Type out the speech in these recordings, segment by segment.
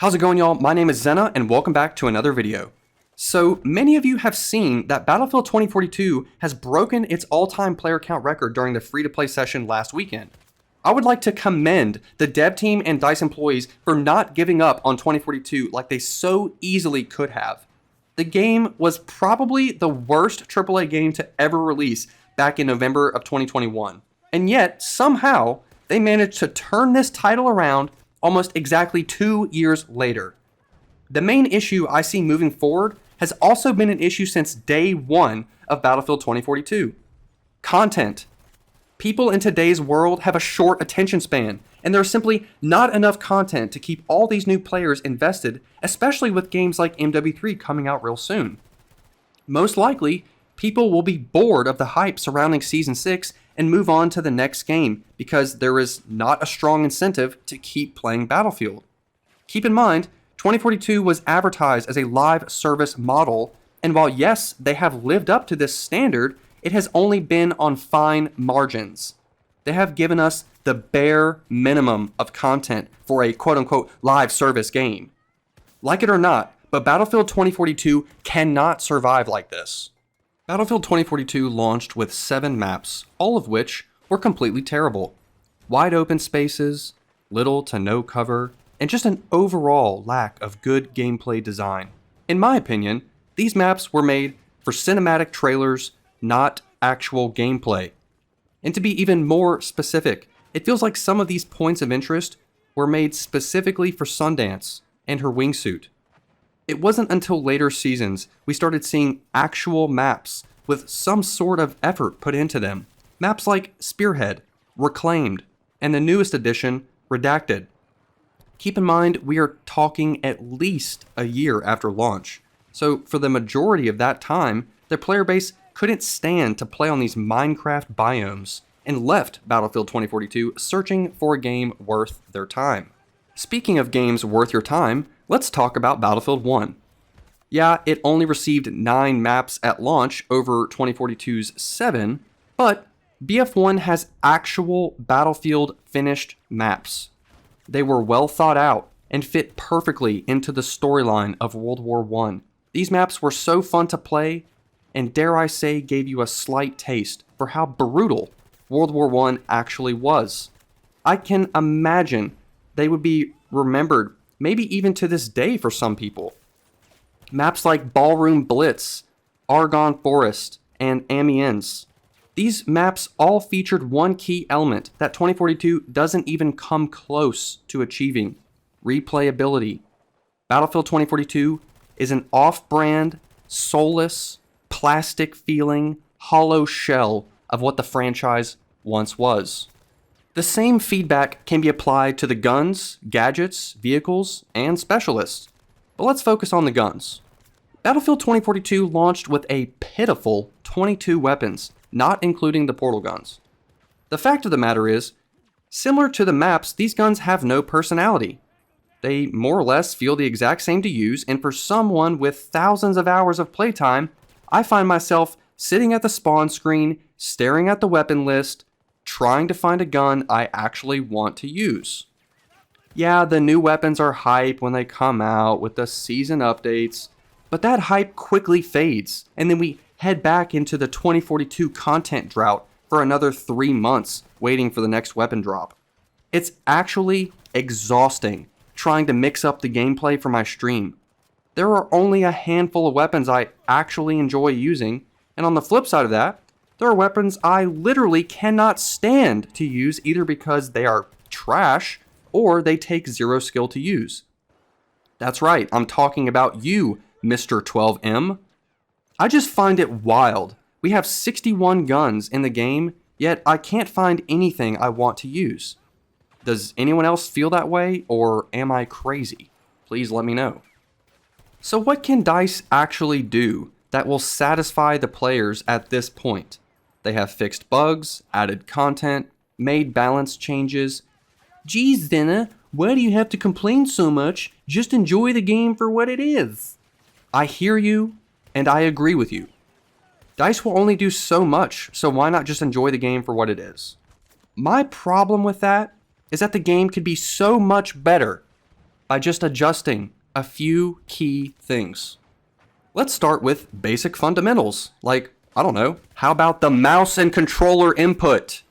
How's it going, y'all? My name is Zenna, and welcome back to another video. So, many of you have seen that Battlefield 2042 has broken its all-time player count record during the free-to-play session last weekend. I would like to commend the dev team and DICE employees for not giving up on 2042 like they so easily could have. The game was probably the worst AAA game to ever release back in November of 2021. And yet, somehow, they managed to turn this title around almost exactly 2 years later. The main issue I see moving forward has also been an issue since day one of Battlefield 2042. Content. People in today's world have a short attention span, and there's simply not enough content to keep all these new players invested, especially with games like MW3 coming out real soon. Most likely, people will be bored of the hype surrounding Season 6 and move on to the next game because there is not a strong incentive to keep playing Battlefield. Keep in mind, 2042 was advertised as a live service model, and while yes, they have lived up to this standard, it has only been on fine margins. They have given us the bare minimum of content for a quote-unquote live service game. Like it or not, but Battlefield 2042 cannot survive like this. Battlefield 2042 launched with 7 maps, all of which were completely terrible. Wide open spaces, little to no cover, and just an overall lack of good gameplay design. In my opinion, these maps were made for cinematic trailers, not actual gameplay. And to be even more specific, it feels like some of these points of interest were made specifically for Sundance and her wingsuit. It wasn't until later seasons we started seeing actual maps with some sort of effort put into them. Maps like Spearhead, Reclaimed, and the newest edition, Redacted. Keep in mind, we are talking at least a year after launch. So for the majority of that time, their player base couldn't stand to play on these Minecraft biomes and left Battlefield 2042 searching for a game worth their time. Speaking of games worth your time, let's talk about Battlefield 1. Yeah, it only received 9 maps at launch over 2042's 7, but BF1 has actual Battlefield finished maps. They were well thought out and fit perfectly into the storyline of World War I. These maps were so fun to play, and dare I say gave you a slight taste for how brutal World War I actually was. I can imagine they would be remembered maybe even to this day for some people. Maps like Ballroom Blitz, Argonne Forest, and Amiens. These maps all featured one key element that 2042 doesn't even come close to achieving: replayability. Battlefield 2042 is an off-brand, soulless, plastic-feeling, hollow shell of what the franchise once was. The same feedback can be applied to the guns, gadgets, vehicles, and specialists. But let's focus on the guns. Battlefield 2042 launched with a pitiful 22 weapons, not including the portal guns. The fact of the matter is, similar to the maps, these guns have no personality. They more or less feel the exact same to use, and for someone with thousands of hours of playtime, I find myself sitting at the spawn screen, staring at the weapon list, trying to find a gun I actually want to use. Yeah, the new weapons are hype when they come out with the season updates, but that hype quickly fades, and then we head back into the 2042 content drought for another 3 months waiting for the next weapon drop. It's actually exhausting trying to mix up the gameplay for my stream. There are only a handful of weapons I actually enjoy using, and on the flip side of that, there are weapons I literally cannot stand to use either because they are trash or they take 0 skill to use. That's right, I'm talking about you, Mr. 12M. I just find it wild. We have 61 guns in the game, yet I can't find anything I want to use. Does anyone else feel that way, or am I crazy? Please let me know. So what can DICE actually do that will satisfy the players at this point? They have fixed bugs, added content, made balance changes. Geez, Zenna, why do you have to complain so much? Just enjoy the game for what it is. I hear you, and I agree with you. DICE will only do so much, so why not just enjoy the game for what it is? My problem with that is that the game could be so much better. by just adjusting a few key things. Let's start with basic fundamentals, like, I don't know, how about the mouse and controller input?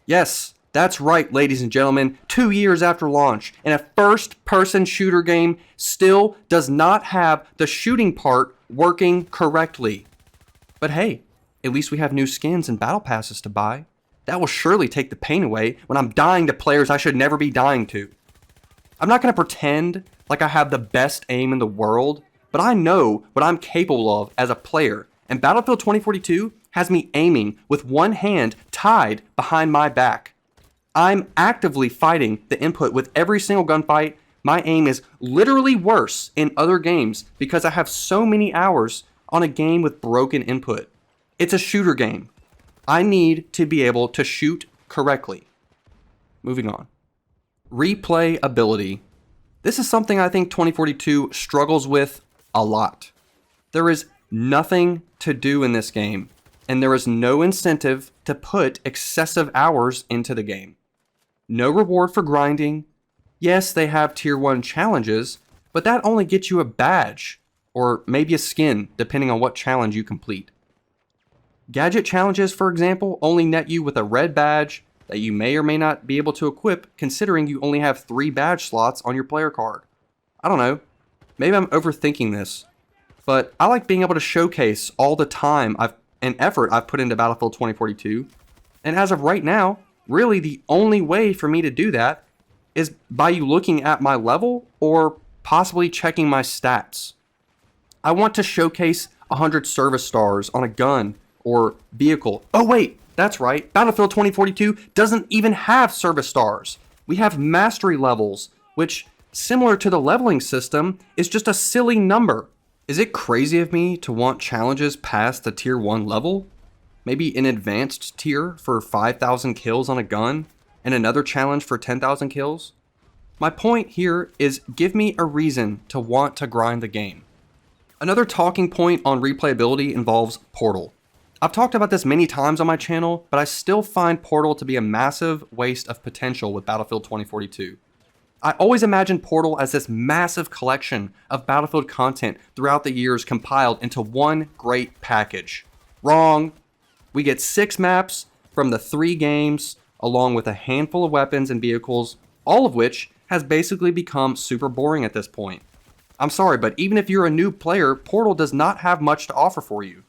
Yes, that's right, ladies and gentlemen, 2 years after launch, and a first-person shooter game still does not have the shooting part working correctly. But hey, at least we have new skins and battle passes to buy. That will surely take the pain away when I'm dying to players I should never be dying to. I'm not going to pretend like I have the best aim in the world, but I know what I'm capable of as a player, and Battlefield 2042 has me aiming with one hand tied behind my back. I'm actively fighting the input with every single gunfight. My aim is literally worse in other games because I have so many hours on a game with broken input. It's a shooter game. I need to be able to shoot correctly. Moving on. Replayability. This is something I think 2042 struggles with a lot. There is nothing to do in this game, and there is no incentive to put excessive hours into the game. No reward for grinding. Yes, they have tier 1 challenges, but that only gets you a badge, or maybe a skin, depending on what challenge you complete. Gadget challenges, for example, only net you with a red badge that you may or may not be able to equip, considering you only have 3 badge slots on your player card. I don't know, maybe I'm overthinking this, but I like being able to showcase all the time and effort I've put into Battlefield 2042, and as of right now, really the only way for me to do that is by you looking at my level or possibly checking my stats. I want to showcase 100 service stars on a gun or vehicle. Oh wait, that's right, Battlefield 2042 doesn't even have service stars. We have mastery levels, which, similar to the leveling system, is just a silly number. Is it crazy of me to want challenges past the tier 1 level? Maybe an advanced tier for 5,000 kills on a gun, and another challenge for 10,000 kills? My point here is give me a reason to want to grind the game. Another talking point on replayability involves Portal. I've talked about this many times on my channel, but I still find Portal to be a massive waste of potential with Battlefield 2042. I always imagined Portal as this massive collection of Battlefield content throughout the years compiled into one great package. Wrong. We get 6 maps from the 3 games, along with a handful of weapons and vehicles, all of which has basically become super boring at this point. I'm sorry, but even if you're a new player, Portal does not have much to offer for you.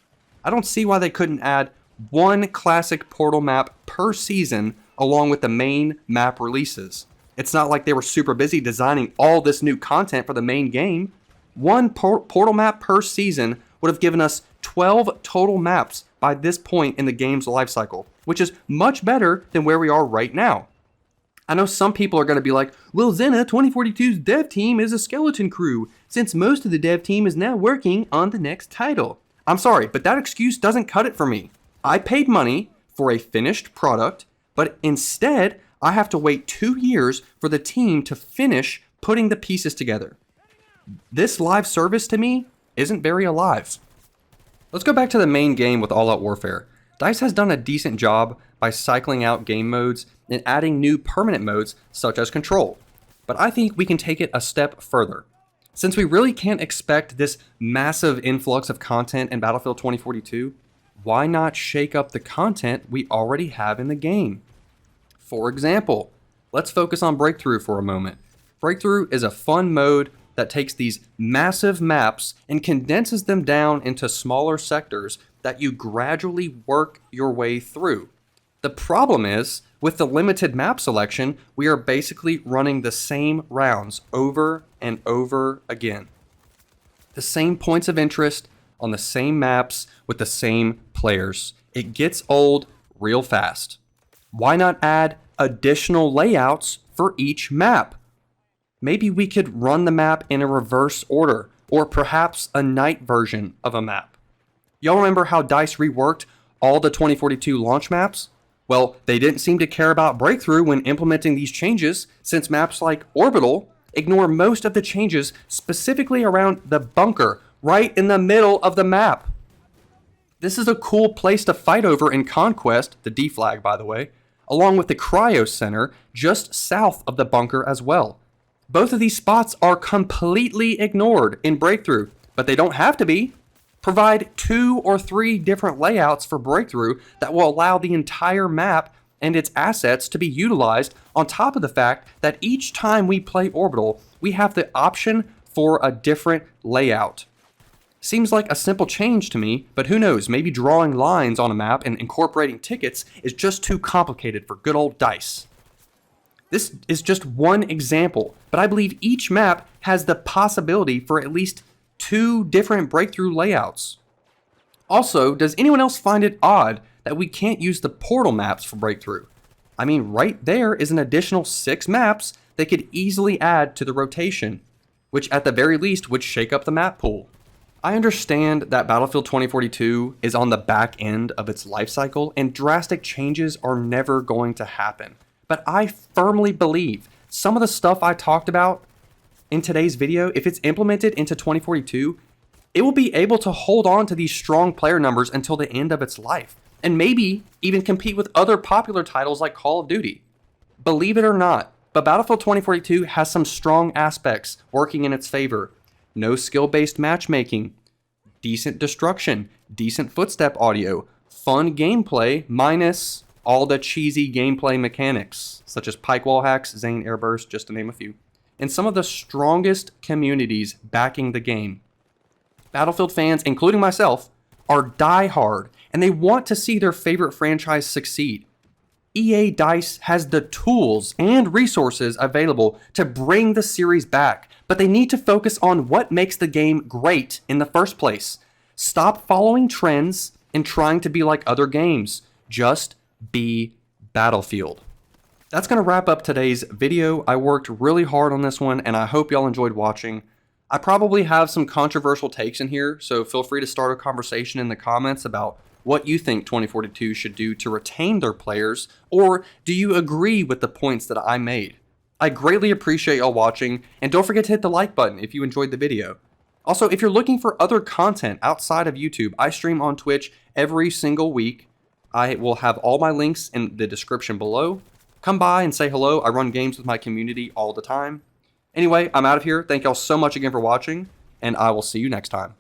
I don't see why they couldn't add 1 classic Portal map per season along with the main map releases. It's not like they were super busy designing all this new content for the main game. 1 Portal map per season would have given us 12 total maps by this point in the game's lifecycle, which is much better than where we are right now. I know some people are going to be like, well, Xena 2042's dev team is a skeleton crew, since most of the dev team is now working on the next title. I'm sorry, but that excuse doesn't cut it for me. I paid money for a finished product, but instead, I have to wait 2 years for the team to finish putting the pieces together. This live service to me isn't very alive. Let's go back to the main game with All Out Warfare. DICE has done a decent job by cycling out game modes and adding new permanent modes such as Control. But I think we can take it a step further. Since we really can't expect this massive influx of content in Battlefield 2042, why not shake up the content we already have in the game? For example, let's focus on Breakthrough for a moment. Breakthrough is a fun mode that takes these massive maps and condenses them down into smaller sectors that you gradually work your way through. The problem is, with the limited map selection, we are basically running the same rounds over and over again. The same points of interest on the same maps with the same players. It gets old real fast. Why not add additional layouts for each map? Maybe we could run the map in a reverse order, or perhaps a night version of a map. Y'all remember how DICE reworked all the 2042 launch maps? Well, they didn't seem to care about Breakthrough when implementing these changes, since maps like Orbital ignore most of the changes specifically around the bunker, right in the middle of the map. This is a cool place to fight over in Conquest, the D flag by the way, along with the Cryo Center just south of the bunker as well. Both of these spots are completely ignored in Breakthrough, but they don't have to be. Provide 2 or 3 different layouts for Breakthrough that will allow the entire map and its assets to be utilized, on top of the fact that each time we play Orbital, we have the option for a different layout. Seems like a simple change to me, but who knows, maybe drawing lines on a map and incorporating tickets is just too complicated for good old dice. This is just one example, but I believe each map has the possibility for at least 2 different Breakthrough layouts. Also, does anyone else find it odd that we can't use the portal maps for Breakthrough? I mean, right there is an additional 6 maps they could easily add to the rotation, which at the very least would shake up the map pool. I understand that Battlefield 2042 is on the back end of its life cycle and drastic changes are never going to happen. But I firmly believe some of the stuff I talked about in today's video, if it's implemented into 2042, it will be able to hold on to these strong player numbers until the end of its life, and maybe even compete with other popular titles like Call of Duty. Believe it or not, but Battlefield 2042 has some strong aspects working in its favor. No skill-based matchmaking, decent destruction, decent footstep audio, fun gameplay minus all the cheesy gameplay mechanics, such as pike wall hacks, Zane airburst, just to name a few, and some of the strongest communities backing the game. Battlefield fans, including myself, are diehard, and they want to see their favorite franchise succeed. EA DICE has the tools and resources available to bring the series back, but they need to focus on what makes the game great in the first place. Stop following trends and trying to be like other games. Just be Battlefield. That's going to wrap up today's video. I worked really hard on this one, and I hope y'all enjoyed watching. I probably have some controversial takes in here, so feel free to start a conversation in the comments about what you think 2042 should do to retain their players, or do you agree with the points that I made? I greatly appreciate y'all watching, and don't forget to hit the like button if you enjoyed the video. Also, if you're looking for other content outside of YouTube, I stream on Twitch every single week. I will have all my links in the description below. Come by and say hello. I run games with my community all the time. Anyway, I'm out of here. Thank y'all so much again for watching, and I will see you next time.